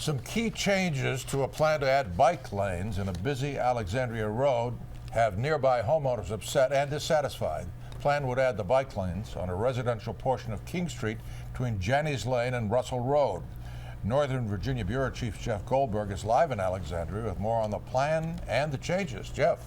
Some key changes to a plan to add bike lanes in a busy Alexandria road have nearby homeowners upset and dissatisfied. The plan would add the bike lanes on a residential portion of King Street between Janney's Lane and Russell Road. Northern Virginia Bureau Chief Jeff Goldberg is live in Alexandria with more on the plan and the changes. Jeff.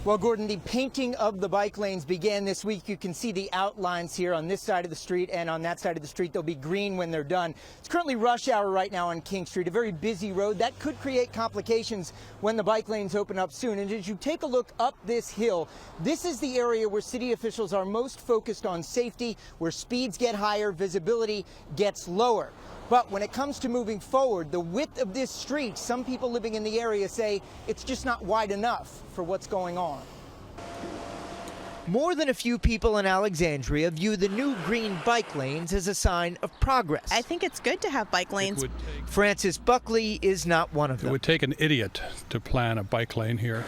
Well, Gordon, the painting of the bike lanes began this week. You can see the outlines here on this side of the street and on that side of the street. They'll be green when they're done. It's currently rush hour right now on King Street, a very busy road. That could create complications when the bike lanes open up soon. And as you take a look up this hill, this is the area where city officials are most focused on safety, where speeds get higher, visibility gets lower. But when it comes to moving forward, the width of this street, some people living in the area say it's just not wide enough for what's going on. More than a few people in Alexandria view the new green bike lanes as a sign of progress. I think it's good to have bike lanes. Francis Buckley is not one of them. It would take an idiot to plan a bike lane here.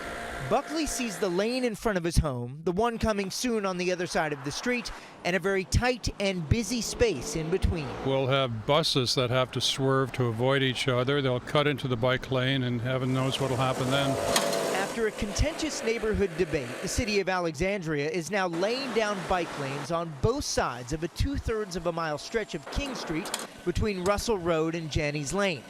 Buckley sees the lane in front of his home, the one coming soon on the other side of the street, and a very tight and busy space in between. We'll have buses that have to swerve to avoid each other. They'll cut into the bike lane, and heaven knows what'll happen then. After a contentious neighborhood debate, the city of Alexandria is now laying down bike lanes on both sides of a 2/3 of a mile stretch of King Street between Russell Road and Janney's Lane.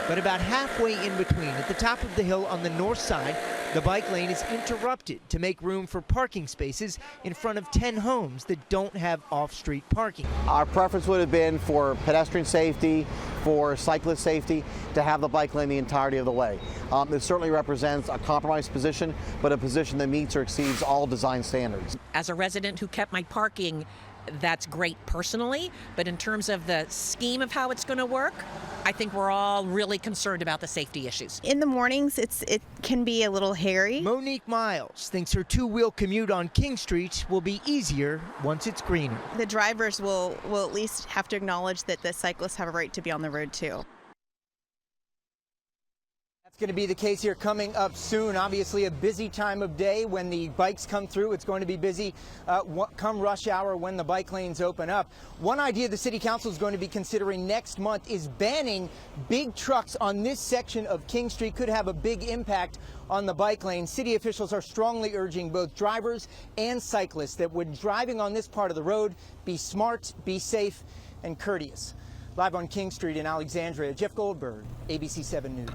But about halfway in between, at the top of the hill on the north side, the bike lane is interrupted to make room for parking spaces in front of 10 homes that don't have off-street parking. Our preference would have been for pedestrian safety, for cyclist safety, to have the bike lane the entirety of the way. It certainly represents a compromised position, but a position that meets or exceeds all design standards. As a resident who kept my parking, that's great personally, but in terms of the scheme of how it's going to work, I think we're all really concerned about the safety issues. In the mornings, it can be a little hairy. Monique Miles thinks her two-wheel commute on King Street will be easier once it's greener. The drivers will at least have to acknowledge that the cyclists have a right to be on the road too. That's going to be the case here coming up soon. Obviously a busy time of day when the bikes come through. It's going to be busy come rush hour when the bike lanes open up. One idea the city council is going to be considering next month is banning big trucks on this section of King Street. Could have a big impact on the bike lane. City officials are strongly urging both drivers and cyclists that when driving on this part of the road, be smart, be safe, and courteous. Live on King Street in Alexandria, Jeff Goldberg, ABC 7 News.